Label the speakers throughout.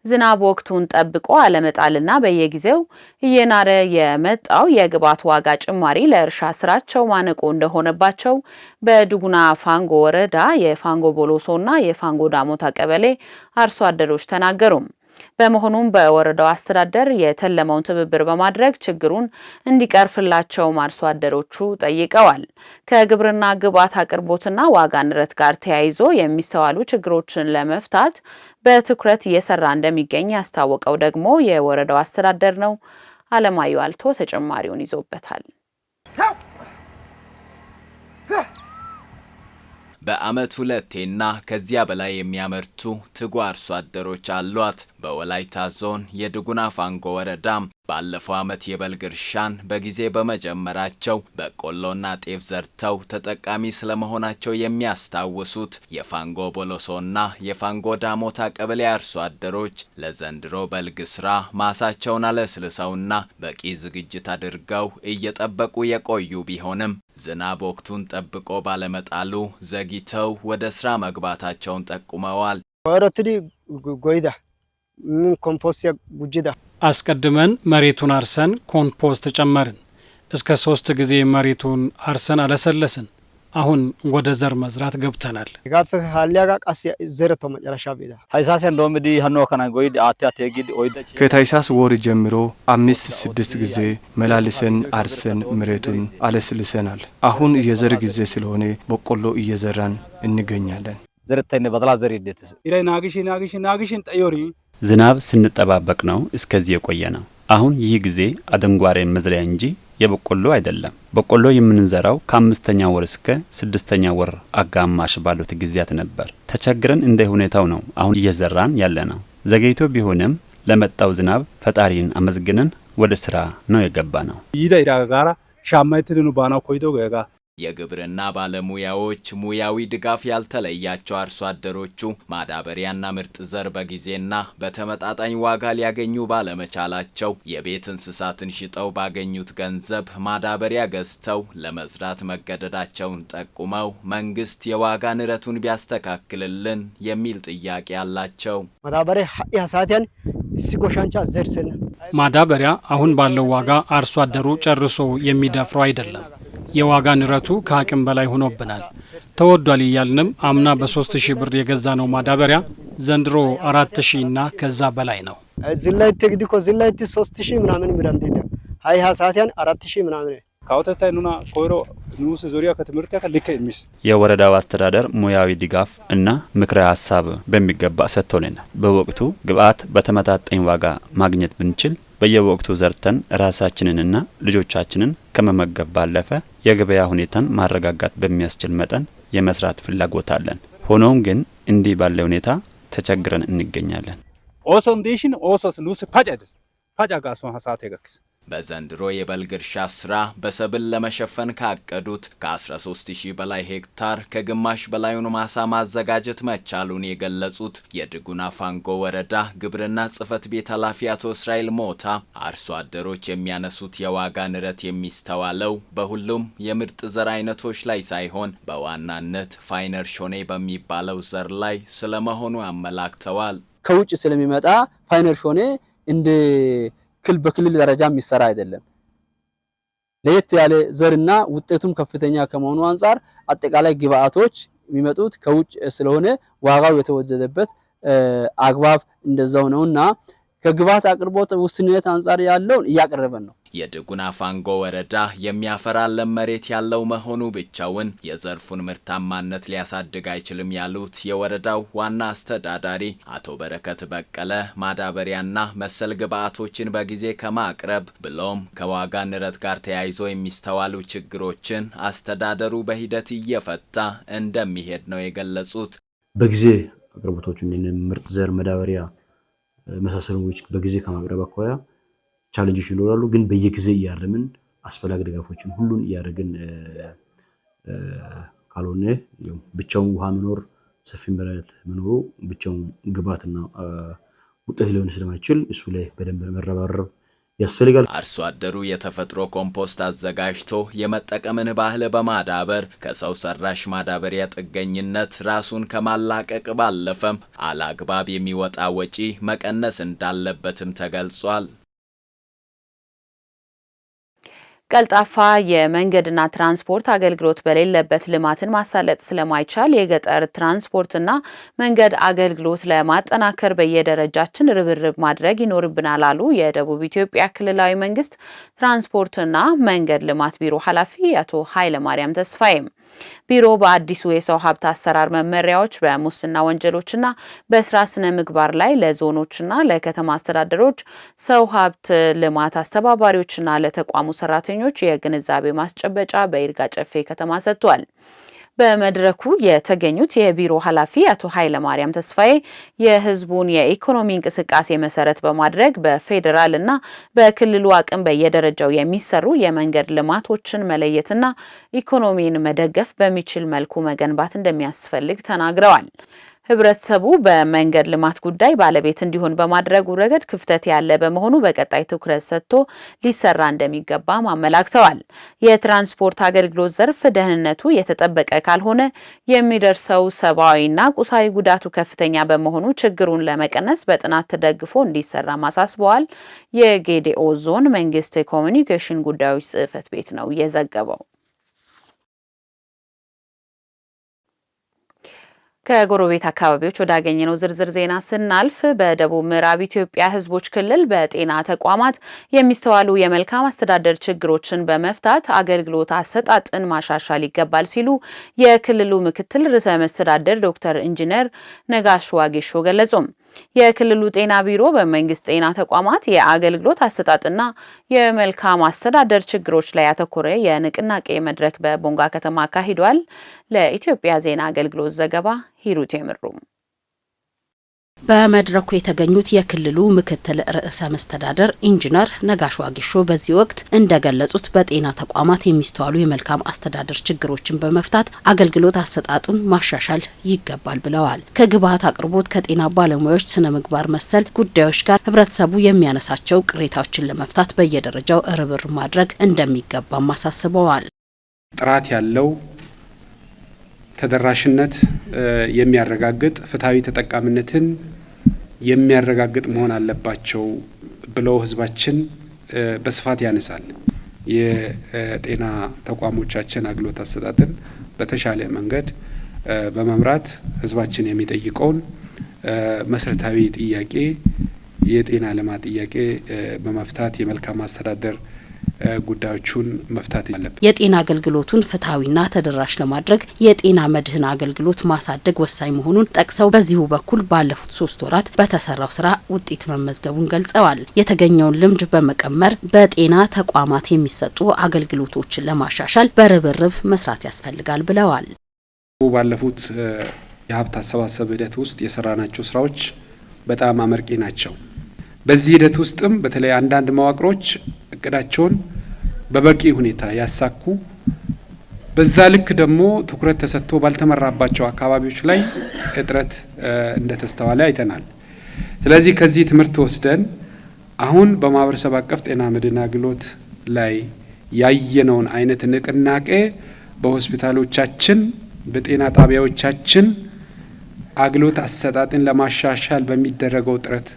Speaker 1: ዝናብ ወቅቱን ጠብቆ አለመጣልና በየጊዜው እየናረ የመጣው የግብዓት ዋጋ ጭማሪ ለእርሻ ስራቸው ማነቆ እንደሆነባቸው በዱጉና ፋንጎ ወረዳ የፋንጎ ቦሎሶና የፋንጎ ዳሞታ ቀበሌ አርሶ አደሮች ተናገሩ። በመሆኑም በወረዳው አስተዳደር የተለመውን ትብብር በማድረግ ችግሩን እንዲቀርፍላቸው አርሶ አደሮቹ ጠይቀዋል። ከግብርና ግብዓት አቅርቦትና ዋጋ ንረት ጋር ተያይዞ የሚስተዋሉ ችግሮችን ለመፍታት በትኩረት እየሰራ እንደሚገኝ ያስታወቀው ደግሞ የወረዳው አስተዳደር ነው። አለማዩ አልቶ ተጨማሪውን ይዞበታል።
Speaker 2: በአመት ሁለቴና ከዚያ በላይ የሚያመርቱ ትጉ አርሶ አደሮች አሏት። በወላይታ ዞን የዱጉና ፋንጎ ወረዳም ባለፈው አመት የበልግ እርሻን በጊዜ በመጀመራቸው በቆሎና ጤፍ ዘርተው ተጠቃሚ ስለመሆናቸው የሚያስታውሱት የፋንጎ ቦሎሶና የፋንጎ ዳሞታ ቀበሌ አርሶ አደሮች ለዘንድሮ በልግ ስራ ማሳቸውን አለስልሰውና በቂ ዝግጅት አድርገው እየጠበቁ የቆዩ ቢሆንም ዝናብ ወቅቱን ጠብቆ ባለመጣሉ ዘግይተው ወደ ስራ መግባታቸውን ጠቁመዋል።
Speaker 3: ወረትዲ ጎይዳ ምን ኮምፖስት ጉጅዳ
Speaker 4: አስቀድመን መሬቱን አርሰን ኮምፖስት ጨመርን። እስከ 3 ጊዜ መሬቱን አርሰን አለሰለስን። አሁን ወደ ዘር መዝራት ገብተናል።
Speaker 3: ጋፍ ሀሊያጋ ቃስ ዘረቶ መጨረሻ ቤዳ
Speaker 5: ታይሳስ እንደምዲ ሀኖ ከና ጎይድ አትያቴጊድ ወይደ
Speaker 6: ከታይሳስ ወር ጀምሮ 5-6 ጊዜ መላልሰን አርሰን መሬቱን አለስልሰናል። አሁን የዘር ጊዜ ስለሆነ በቆሎ እየዘራን እንገኛለን።
Speaker 5: ዘርተነ በጥላ ዘር ይደትስ
Speaker 4: ኢራይ ናግሽን ጠዮሪ
Speaker 7: ዝናብ ስንጠባበቅ ነው እስከዚህ የቆየ ነው። አሁን ይህ ጊዜ አደንጓሬ መዝሪያ እንጂ የበቆሎ አይደለም። በቆሎ የምንዘራው ከ5ኛ ወር እስከ 6ኛ ወር አጋማሽ ባሉት ጊዜያት ነበር። ተቸግረን እንደ ሁኔታው ነው አሁን እየዘራን ያለነው። ዘገይቶ ቢሆንም ለመጣው ዝናብ ፈጣሪን አመስግነን ወደ ስራ ነው የገባነው።
Speaker 4: ይዳ ጋራ ሻማይትኑ ባና ኮይዶ ገጋ
Speaker 2: የግብርና ባለሙያዎች ሙያዊ ድጋፍ ያልተለያቸው አርሶ አደሮቹ ማዳበሪያና ምርጥ ዘር በጊዜና በተመጣጣኝ ዋጋ ሊያገኙ ባለመቻላቸው የቤት እንስሳትን ሽጠው ባገኙት ገንዘብ ማዳበሪያ ገዝተው ለመዝራት መገደዳቸውን ጠቁመው መንግስት የዋጋ ንረቱን ቢያስተካክልልን የሚል ጥያቄ አላቸው።
Speaker 3: ማዳበሪያ ያሳተን ሲጎሻንቻ ዘርሰን
Speaker 4: ማዳበሪያ አሁን ባለው ዋጋ አርሶ አደሩ ጨርሶ የሚደፍረው አይደለም። የዋጋ ንረቱ ከአቅም በላይ ሆኖብናል። ተወዷል ይያልንም አምና በ3000 ብር የገዛነው ማዳበሪያ ዘንድሮ 4000 እና ከዛ በላይ ነው።
Speaker 3: ዝላይት ተግዲኮ ዝላይት 3000 ምናምን ምራንዴ ሃይ ሀሳቲያን 4000 ምናምን
Speaker 4: ካውተታይኑና ኮሮ ንውስ ዙሪያ ከትምርት ያከልከ ሚስ
Speaker 7: የወረዳው አስተዳደር ሙያዊ ድጋፍ እና ምክረ ሀሳብ በሚገባ ሰጥቶልናል። በወቅቱ ግብዓት በተመጣጣኝ ዋጋ ማግኘት ብንችል በየወቅቱ ዘርተን ራሳችንንና ልጆቻችንን ከመመገብ ባለፈ የገበያ ሁኔታን ማረጋጋት በሚያስችል መጠን የመስራት ፍላጎት አለን። ሆኖም ግን እንዲህ ባለ ሁኔታ ተቸግረን እንገኛለን።
Speaker 4: ኦሶንዴሽን ኦሶስ ሉስ ፓጫጋሶን ሀሳብ ተገክስ
Speaker 2: በዘንድሮ የበልግ እርሻ ስራ በሰብል ለመሸፈን ካቀዱት ከ13000 በላይ ሄክታር ከግማሽ በላዩን ማሳ ማዘጋጀት መቻሉን የገለጹት የዱጉና ፋንጎ ወረዳ ግብርና ጽሕፈት ቤት ኃላፊ አቶ እስራኤል ሞታ አርሶ አደሮች የሚያነሱት የዋጋ ንረት የሚስተዋለው በሁሉም የምርጥ ዘር አይነቶች ላይ ሳይሆን በዋናነት ፋይነር ሾኔ በሚባለው ዘር ላይ ስለመሆኑ አመላክተዋል።
Speaker 8: ከውጭ ስለሚመጣ ፋይነር ሾኔ እንደ በክልል ደረጃ የሚሰራ አይደለም። ለየት ያለ ዘርና ውጤቱም ከፍተኛ ከመሆኑ አንፃር አጠቃላይ ግብዓቶች የሚመጡት ከውጭ ስለሆነ ዋጋው የተወደደበት አግባብ እንደዛው ነውና ከግብዓት አቅርቦት ውስንነት አንፃር ያለውን እያቀረበን ነው።
Speaker 2: የዱጉና ፋንጎ ወረዳ የሚያፈራለም መሬት ያለው መሆኑ ብቻውን የዘርፉን ምርታማነት ሊያሳድግ አይችልም ያሉት የወረዳው ዋና አስተዳዳሪ አቶ በረከት በቀለ ማዳበሪያና መሰል ግብዓቶችን በጊዜ ከማቅረብ ብሎም ከዋጋ ንረት ጋር ተያይዞ የሚስተዋሉ ችግሮችን አስተዳደሩ በሂደት እየፈታ እንደሚሄድ ነው የገለጹት።
Speaker 9: በጊዜ አቅርቦቶቹን ምርጥ ዘር ማዳበሪያ መሳሰሉዎች በጊዜ ከማቅረብ አኳያ ቻሌንጆች ይኖራሉ። ግን በየጊዜ ያረምን አስፈላጊ ድጋፎችን ሁሉን ያረግን ካልሆነ ብቻውን ውሃ መኖር ሰፊ መሬት መኖሩ ብቻውን ግብዓትና ውጤት ሊሆን ስለማይችል እሱ ላይ በደንብ መረባረብ ያስፈልጋል።
Speaker 2: አርሶ አደሩ የተፈጥሮ ኮምፖስት አዘጋጅቶ የመጠቀምን ባህል በማዳበር ከሰው ሰራሽ ማዳበሪያ ጥገኝነት ራሱን ከማላቀቅ ባለፈም አላግባብ የሚወጣ ወጪ መቀነስ እንዳለበትም ተገልጿል።
Speaker 1: ቀልጣፋ የመንገድና ትራንስፖርት አገልግሎት በሌለበት ልማትን ማሳለጥ ስለማይቻል የገጠር ትራንስፖርትና መንገድ አገልግሎት ለማጠናከር በየደረጃችን ርብርብ ማድረግ ይኖርብናል አሉ የደቡብ ኢትዮጵያ ክልላዊ መንግስት ትራንስፖርትና መንገድ ልማት ቢሮ ኃላፊ አቶ ኃይለማርያም ተስፋዬ። ቢሮ በአዲሱ የሰው ሀብት አሰራር መመሪያዎች በሙስና ወንጀሎችና በስራ ስነ ምግባር ላይ ለዞኖችና ለከተማ አስተዳደሮች ሰው ሀብት ልማት አስተባባሪዎችና ለተቋሙ ሰራተኞች የግንዛቤ ማስጨበጫ በይርጋ ጨፌ ከተማ ሰጥቷል። በመድረኩ የተገኙት የቢሮ ኃላፊ አቶ ኃይለማርያም ተስፋዬ የህዝቡን የኢኮኖሚ እንቅስቃሴ መሰረት በማድረግ በፌዴራልና በክልሉ አቅም በየደረጃው የሚሰሩ የመንገድ ልማቶችን መለየትና ኢኮኖሚን መደገፍ በሚችል መልኩ መገንባት እንደሚያስፈልግ ተናግረዋል። ህብረተሰቡ በመንገድ ልማት ጉዳይ ባለቤት እንዲሆን በማድረጉ ረገድ ክፍተት ያለ በመሆኑ በቀጣይ ትኩረት ሰጥቶ ሊሰራ እንደሚገባ አመላክተዋል። የትራንስፖርት አገልግሎት ዘርፍ ደህንነቱ የተጠበቀ ካልሆነ የሚደርሰው ሰብአዊና ቁሳዊ ጉዳቱ ከፍተኛ በመሆኑ ችግሩን ለመቀነስ በጥናት ተደግፎ እንዲሰራ አሳስበዋል። የጌዴኦ ዞን መንግስት ኮሚኒኬሽን ጉዳዮች ጽህፈት ቤት ነው የዘገበው። ከጎረቤት አካባቢዎች ወዳገኘነው ዝርዝር ዜና ስናልፍ በደቡብ ምዕራብ ኢትዮጵያ ህዝቦች ክልል በጤና ተቋማት የሚስተዋሉ የመልካም አስተዳደር ችግሮችን በመፍታት አገልግሎት አሰጣጥን ማሻሻል ይገባል ሲሉ የክልሉ ምክትል ርዕሰ መስተዳድር ዶክተር ኢንጂነር ነጋሽ ዋጌሾ ገለጹ። የክልሉ ጤና ቢሮ በመንግስት ጤና ተቋማት የአገልግሎት አሰጣጥና የመልካም አስተዳደር ችግሮች ላይ ያተኮረ የንቅናቄ መድረክ በቦንጋ ከተማ አካሂዷል። ለኢትዮጵያ ዜና አገልግሎት ዘገባ ሂሩት የምሩ።
Speaker 10: በመድረኩ የተገኙት የክልሉ ምክትል ርዕሰ መስተዳድር ኢንጂነር ነጋሽ ዋጌሾ በዚህ ወቅት እንደገለጹት በጤና ተቋማት የሚስተዋሉ የመልካም አስተዳደር ችግሮችን በመፍታት አገልግሎት አሰጣጡን ማሻሻል ይገባል ብለዋል። ከግብዓት አቅርቦት፣ ከጤና ባለሙያዎች ስነ ምግባር መሰል ጉዳዮች ጋር ህብረተሰቡ የሚያነሳቸው ቅሬታዎችን ለመፍታት በየደረጃው ርብርብ ማድረግ እንደሚገባም አሳስበዋል።
Speaker 11: ጥራት ያለው ተደራሽነት የሚያረጋግጥ ፍትሃዊ ተጠቃሚነትን የሚያረጋግጥ መሆን አለባቸው ብለው ህዝባችን በስፋት ያነሳል። የጤና ተቋሞቻችን አገልግሎት አሰጣጥን በተሻለ መንገድ በመምራት ህዝባችን የሚጠይቀውን መሰረታዊ ጥያቄ የጤና ልማት ጥያቄ በመፍታት የመልካም አስተዳደር ጉዳዮቹን መፍታት አለበት።
Speaker 10: የጤና አገልግሎቱን ፍትሃዊና ተደራሽ ለማድረግ የጤና መድህን አገልግሎት ማሳደግ ወሳኝ መሆኑን ጠቅሰው በዚሁ በኩል ባለፉት 3 ወራት በተሰራው ስራ ውጤት መመዝገቡን ገልጸዋል። የተገኘውን ልምድ በመቀመር በጤና ተቋማት የሚሰጡ አገልግሎቶችን ለማሻሻል በርብርብ መስራት ያስፈልጋል ብለዋል።
Speaker 11: ባለፉት የሀብት አሰባሰብ ሂደት ውስጥ የሰራናቸው ስራዎች በጣም አመርቂ ናቸው። በዚህ ሂደት ውስጥም በተለይ አንዳንድ መዋቅሮች እቅዳቸውን በበቂ ሁኔታ ያሳኩ፣ በዛ ልክ ደግሞ ትኩረት ተሰጥቶ ባልተመራባቸው አካባቢዎች ላይ እጥረት እንደተስተዋለ አይተናል። ስለዚህ ከዚህ ትምህርት ወስደን አሁን በማህበረሰብ አቀፍ ጤና መድህን አገልግሎት ላይ ያየነውን አይነት ንቅናቄ በሆስፒታሎቻችን፣ በጤና ጣቢያዎቻችን አገልግሎት አሰጣጥን ለማሻሻል በሚደረገው ጥረት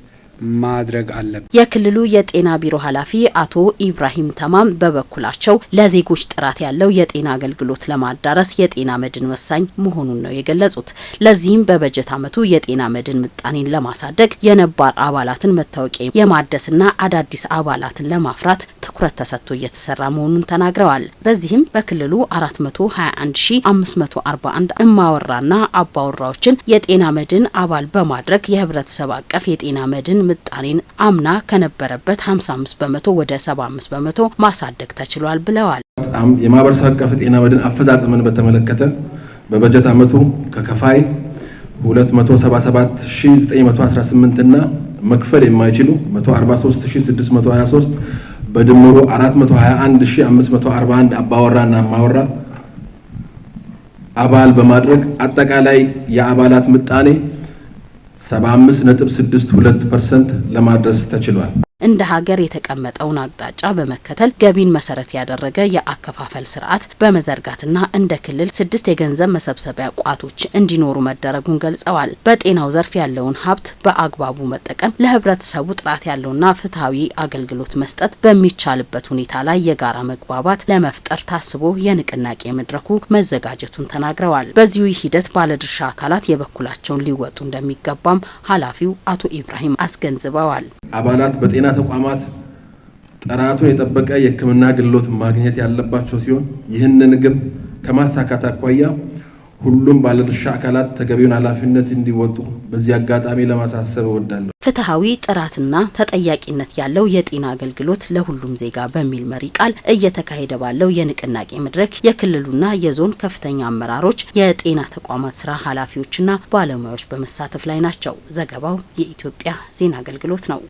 Speaker 11: ማድረግ አለበት።
Speaker 10: የክልሉ የጤና ቢሮ ኃላፊ አቶ ኢብራሂም ተማም በበኩላቸው ለዜጎች ጥራት ያለው የጤና አገልግሎት ለማዳረስ የጤና መድን ወሳኝ መሆኑን ነው የገለጹት። ለዚህም በበጀት ዓመቱ የጤና መድን ምጣኔን ለማሳደግ የነባር አባላትን መታወቂያ የማደስና አዳዲስ አባላትን ለማፍራት ትኩረት ተሰጥቶ እየተሰራ መሆኑን ተናግረዋል። በዚህም በክልሉ 421541 እማወራና አባወራዎችን የጤና መድን አባል በማድረግ የህብረተሰብ አቀፍ የጤና መድን ምጣኔን አምና ከነበረበት 55 በመቶ ወደ 75 በመቶ ማሳደግ ተችሏል ብለዋል።
Speaker 12: የማህበረሰብ አቀፍ ጤና መድን አፈጻጸምን በተመለከተ በበጀት ዓመቱ ከከፋይ 277918 እና መክፈል የማይችሉ 143623 በድምሩ 421541 አባወራና ማወራ አባል በማድረግ አጠቃላይ የአባላት ምጣኔ 75.62% ለማድረስ ተችሏል።
Speaker 10: እንደ ሀገር የተቀመጠውን አቅጣጫ በመከተል ገቢን መሰረት ያደረገ የአከፋፈል ስርዓት በመዘርጋትና እንደ ክልል 6 የገንዘብ መሰብሰቢያ ቋቶች እንዲኖሩ መደረጉን ገልጸዋል። በጤናው ዘርፍ ያለውን ሀብት በአግባቡ መጠቀም ለህብረተሰቡ ጥራት ያለውና ፍትሃዊ አገልግሎት መስጠት በሚቻልበት ሁኔታ ላይ የጋራ መግባባት ለመፍጠር ታስቦ የንቅናቄ መድረኩ መዘጋጀቱን ተናግረዋል። በዚሁ ሂደት ባለድርሻ አካላት የበኩላቸውን ሊወጡ እንደሚገባም ኃላፊው አቶ ኢብራሂም አስገንዝበዋል።
Speaker 12: አባላት በጤና ተቋማት ጥራቱን የጠበቀ የሕክምና አገልግሎት ማግኘት ያለባቸው ሲሆን ይህንን ግብ ከማሳካት አኳያ ሁሉም ባለድርሻ አካላት ተገቢውን ኃላፊነት እንዲወጡ በዚህ አጋጣሚ ለማሳሰብ እወዳለሁ።
Speaker 10: ፍትሃዊ ጥራትና ተጠያቂነት ያለው የጤና አገልግሎት ለሁሉም ዜጋ በሚል መሪ ቃል እየተካሄደ ባለው የንቅናቄ መድረክ የክልሉና የዞን ከፍተኛ አመራሮች፣ የጤና ተቋማት ስራ ኃላፊዎችና ባለሙያዎች በመሳተፍ ላይ ናቸው። ዘገባው የኢትዮጵያ ዜና አገልግሎት ነው።